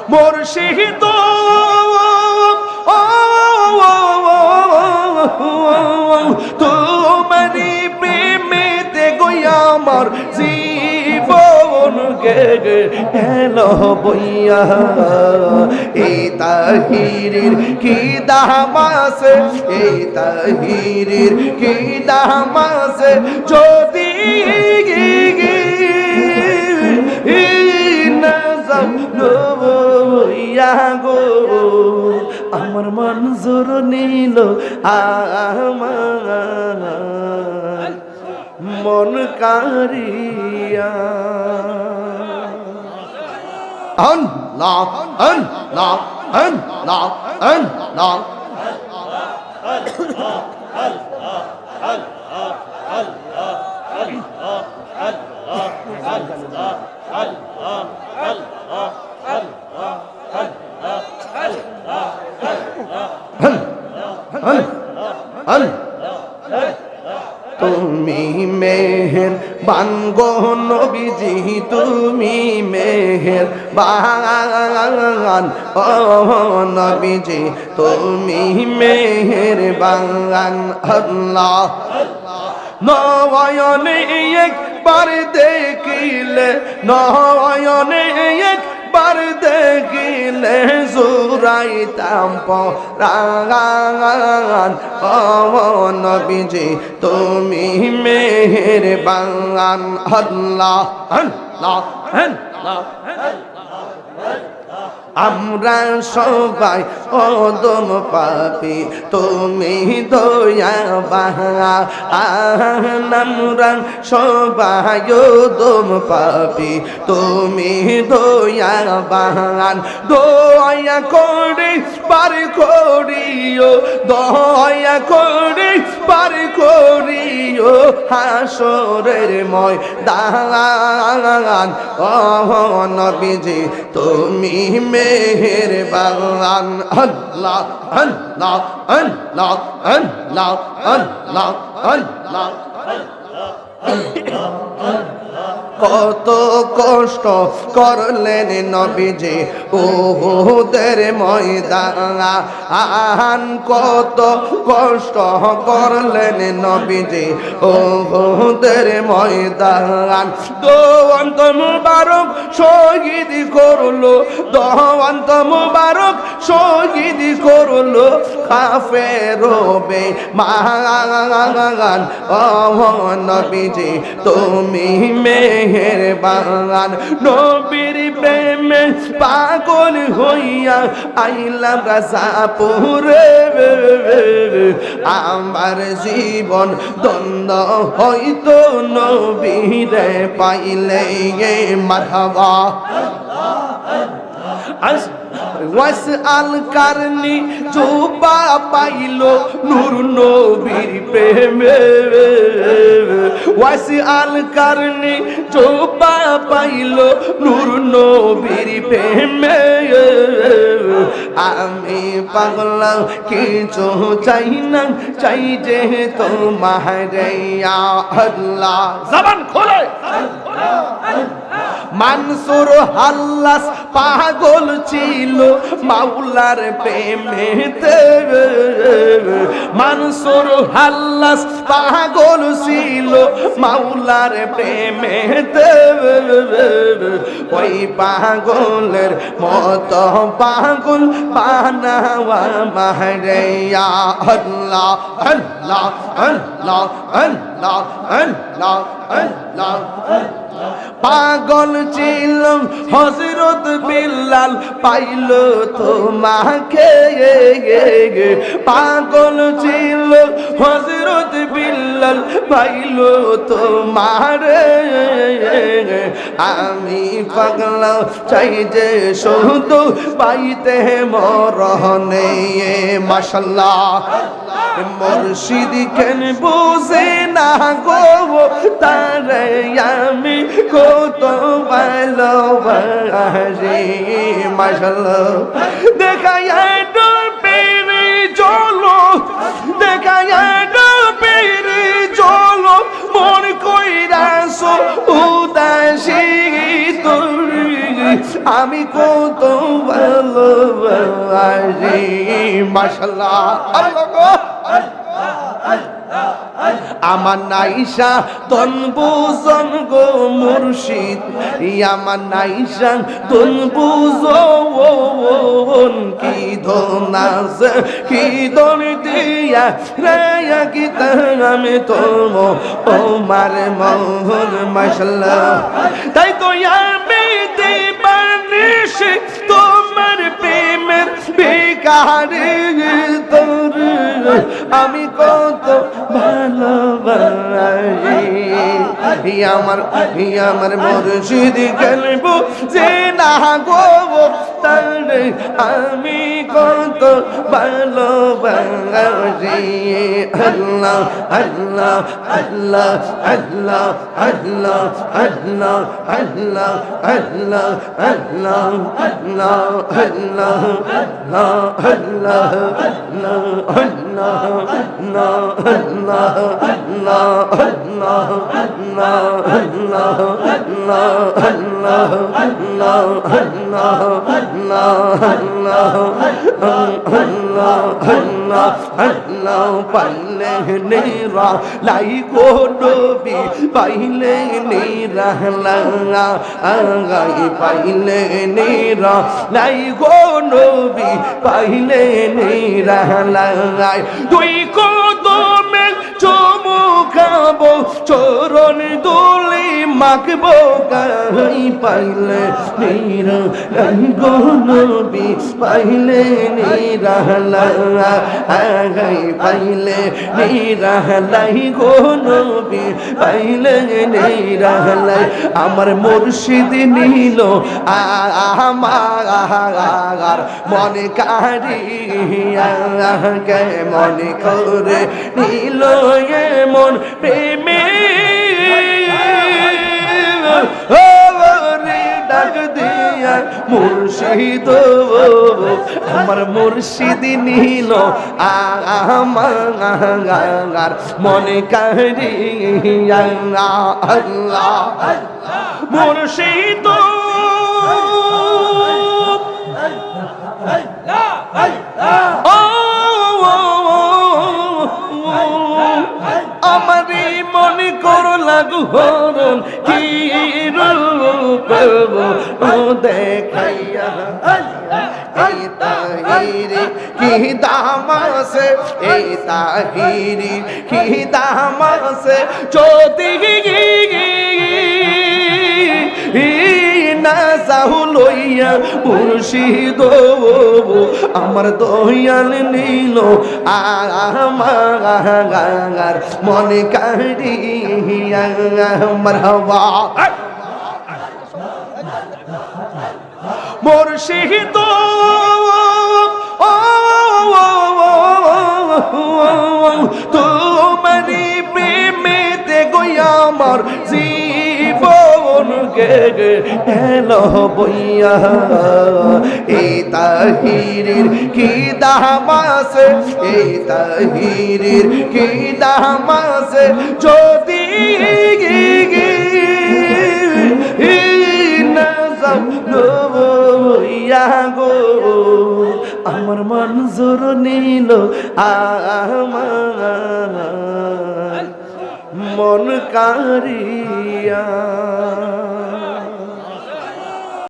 মুর্শিদ তোমারি প্রেমেতে গইয়া আমার জীবন গেল বইয়া এই তাহিরির কি দাম আছে এই তাহিরির কি দাম আছে যদি গো আমার মনজুর নিল আমার মন কারিয়া আল্লাহ আল্লাহ আল্লাহ আল্লাহ তুমি মেহের বানগো নবীজি তুমি মেহের বান ও নবীজি তুমি মেহের বান আল্লাহ নয়নে একবার দেখিলে নয়নে একবার দেখিলে জুরাইতাম পরাণ ও নবীজি তুমি মেহেরবান আল্লাহ আল্লাহ আল্লাহ আমরা সবাই অদম পাপী তুমি দয়াবান আমরা সবাই অদম পাপী তুমি দয়াবান দয়া করে পার করিও দয়া করে পার করিও হাসরের ময়দান ও নবীজি তুমি মেহেরবান আল্লাহ আল্লাহ আল্লাহ আল্লাহ আল্লাহ আল্লাহ কত কষ্ট করলেন নবীজি উহুদের ময়দান কত কষ্ট করলেন নবীজি উহুদের ময়দান দোয়ান্ত মুবারক শহীদ করলো দোয়ান্ত মুবারক শহীদ করলো কাফের বেঈমান ও নবীজি তুমি মেহেরবান নবীর প্রেমে পাগল হইয়া আইলাম রাজাপুরে আমার জীবন দ্বন্দ্ব হইতো নবীরে পাইলে মারহাবা ওয়াসআল কারনি জুবা পাইলো নূর নবীর প্রেমে ওয়াসআল কারনি জুবা পাইলো নূর নবীর প্রেমে আমি পাগল কিছু চাই না চাই যে তোমারে ইয়া আল্লাহ জবান খোলে মানসুর হাল্লাস পাগল ছিল মাওলার প্রেমেতে মানসুর হাল্লাস পাগল ছিল মাওলার প্রেমেতে ওই পাগলের মত পাগল বানাওয়া মাহরে ইয়া আল্লাহ আল্লাহ আল্লাহ আল্লাহ আল্লাহ আল্লাহ পাগল ছিল হযরত বিল্লাল পাইল তোমাকে পাগল ছিল হযরত বিল্লাল পাইল তোমারে আমি পাগল চাই যে শুধু পাইতে মরহনে মাশাআল্লাহ মুর্শিদ কেন বুঝে না গো তারে আমি কত ভালোবাসি মাশাআল্লাহ দেখায় পেরে চলো দেখায় পেরে চলো মন কইরাছো উদাসী তুমি আমি কত ভালোবাসি মাশাআল্লাহ আল্লাহ আমার নাইশা তন বুঝন গো মুর্শিদ আমার নাইশা তন বুঝন কি ধনাস কি দন দিয়া রে কি আমি তোমো তোমার মোহন মাশাআল্লাহ তাই তো আমি দিবানিশ তোমার প্রেমের বেকারে তোর আমি কত ভালোবাসি আমার মুর্শিদ গল্প যে না গো তার আমি কত ভালোবাসি আল্লাহ আল্লাহ আল্লাহ আল্লাহ আল্লাহ আল্লাহ আল্লাহ আল্লাহ আল্লাহ আল্লাহ আল্লাহ আল্লাহ আল্লাহ পাইলে নেরা লাই গো নবী পাইলে নেরা লাগাই পাইলে নেরা লাই গো নবী পাইলে নেরা লাগাই তুই কদমে চুমুকাবো চরণ দুলি মাখবো গাই পাইলে নেরা লাই গো নবী পাইলে নেরা লাগাই পাইলে নেরা লাই গো নবী পাইলে নেরা লাই আমার মুর্শিদ নিল আমার মনে কারিয়া কে মনে করে নিল মন প্রেমে ডাক দিয়া মুর্শিদ আমার মুর্শিদ নিল আমার মনে কারিয়া আল্লাহ মুর্শিদ আমারি মনে করো লাগু হরণ কি রূপ দেখাইয়া এই তাহিরি কি দামাসে এই তাহিরি কি দামাসে যদি না সাহুলইয়া মুর্শিদ আমার দয়াল নীল আমার মনে কারিয়া মারহাবা মুর্শিদ তোমারি প্রেমেতে গয়া আমার জীবন গে এলো বইয়া এই তাহিরির কি দামাসে এই তাহিরির কি দামাসে যদি গো আমার মনজুর নিল আমার মন কারিয়া